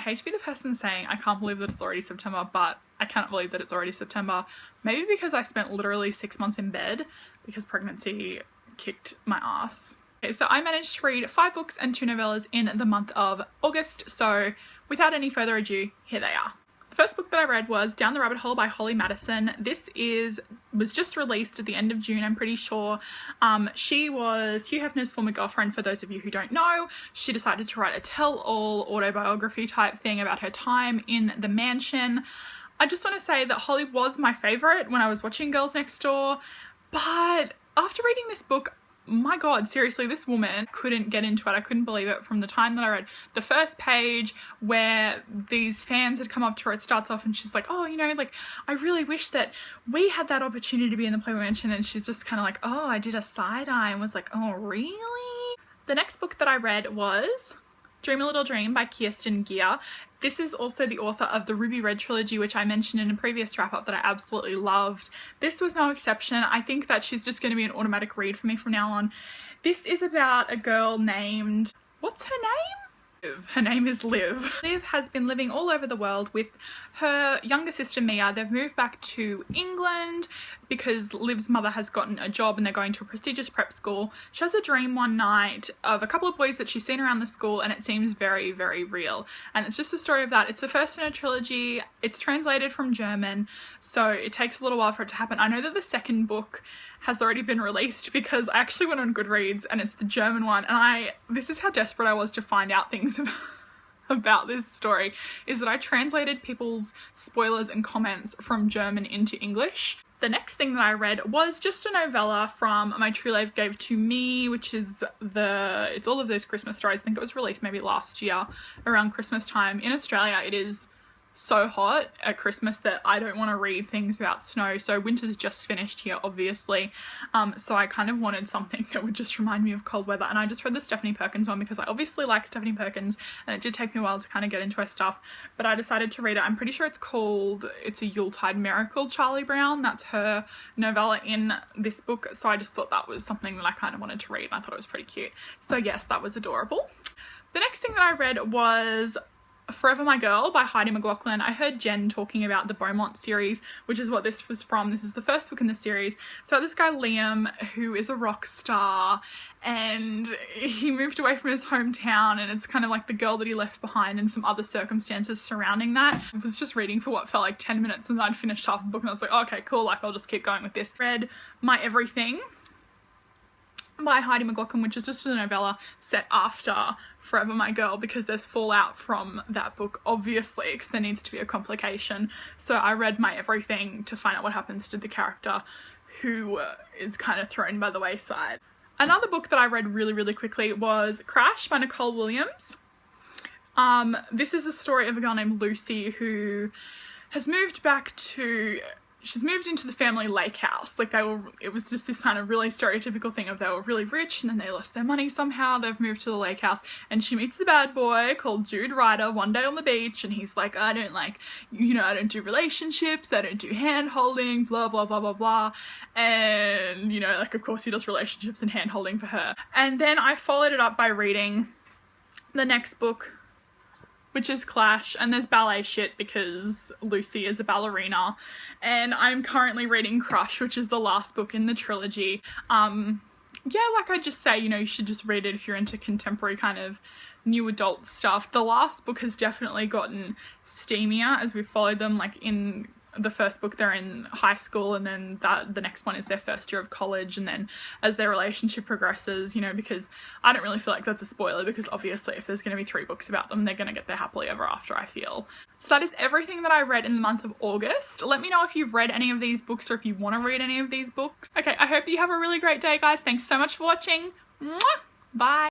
hate to be the person saying I can't believe that it's already September, but I cannot believe that it's already September. Maybe because I spent literally 6 months in bed because pregnancy kicked my ass. Okay, so I managed to read 5 books and 2 novellas in the month of August, so without any further ado, here they are. The first book that I read was Down the Rabbit Hole by Holly Madison. This was just released at the end of June, I'm pretty sure. She was Hugh Hefner's former girlfriend, for those of you who don't know. She decided to write a tell-all autobiography type thing about her time in the mansion. I just want to say that Holly was my favourite when I was watching Girls Next Door, but after reading this book, my god, seriously, this woman couldn't get into it. I couldn't believe it from the time that I read the first page where these fans had come up to her. It starts off and she's like, oh, you know, like, I really wish that we had that opportunity to be in the Playboy Mansion, and she's just kind of like, oh, I did a side-eye, and was like, oh, really? The next book that I read was Dream a Little Dream by Kirsten Gier. This is also the author of the Ruby Red trilogy, which I mentioned in a previous wrap-up that I absolutely loved. This was no exception. I think that she's just going to be an automatic read for me from now on. This is about a girl named... what's her name? Her name is Liv. Liv has been living all over the world with her younger sister Mia. They've moved back to England because Liv's mother has gotten a job and they're going to a prestigious prep school. She has a dream one night of a couple of boys that she's seen around the school, and it seems very, very real. And it's just a story of that. It's the first in a trilogy. It's translated from German, so it takes a little while for it to happen. I know that the second book has already been released because I actually went on Goodreads and it's the German one, and this is how desperate I was to find out things about this story, is that I translated people's spoilers and comments from German into English. The next thing that I read was just a novella from My True Love Gave to Me, which is it's all of those Christmas stories. I think it was released maybe last year around Christmas time. In Australia, it is so hot at Christmas that I don't want to read things about snow, so winter's just finished here, obviously, so I kind of wanted something that would just remind me of cold weather, and I just read the Stephanie Perkins one because I obviously like Stephanie Perkins, and it did take me a while to kind of get into her stuff, but I decided to read it. I'm pretty sure it's a Yuletide Miracle, Charlie Brown. That's her novella in this book, so I just thought that was something that I kind of wanted to read, and I thought it was pretty cute. So yes, that was adorable. The next thing that I read was Forever My Girl by Heidi McLaughlin. I heard Jen talking about the Beaumont series, which is what this was from. This is the first book in the series. So this guy Liam, who is a rock star, and he moved away from his hometown, and it's kind of like the girl that he left behind and some other circumstances surrounding that. I was just reading for what felt like 10 minutes and I'd finished half the book and I was like, oh, okay, cool, like I'll just keep going with this. Read My Everything by Heidi McLaughlin, which is just a novella set after Forever My Girl, because there's fallout from that book, obviously, because there needs to be a complication. So I read My Everything to find out what happens to the character who is kind of thrown by the wayside. Another book that I read really, really quickly was Crash by Nicole Williams. This is a story of a girl named Lucy who has moved she's moved into the family lake house. Like it was just this kind of really stereotypical thing of they were really rich and then they lost their money somehow. They've moved to the lake house and she meets the bad boy called Jude Ryder one day on the beach, and he's like, I don't do relationships, I don't do hand holding, blah, blah, blah, blah, blah. And, of course he does relationships and hand holding for her. And then I followed it up by reading the next book, which is Clash, and there's ballet shit because Lucy is a ballerina, and I'm currently reading Crush, which is the last book in the trilogy. Yeah, like I just say, you should just read it if you're into contemporary kind of new adult stuff. The last book has definitely gotten steamier as we've followed them. Like in the first book they're in high school, and then the next one is their first year of college, and then as their relationship progresses, because I don't really feel like that's a spoiler, because obviously if there's going to be 3 books about them, they're going to get their happily ever after, I feel. So that is everything that I read in the month of August. Let me know if you've read any of these books or if you want to read any of these books. Okay, I hope you have a really great day, guys. Thanks so much for watching. Mwah! Bye.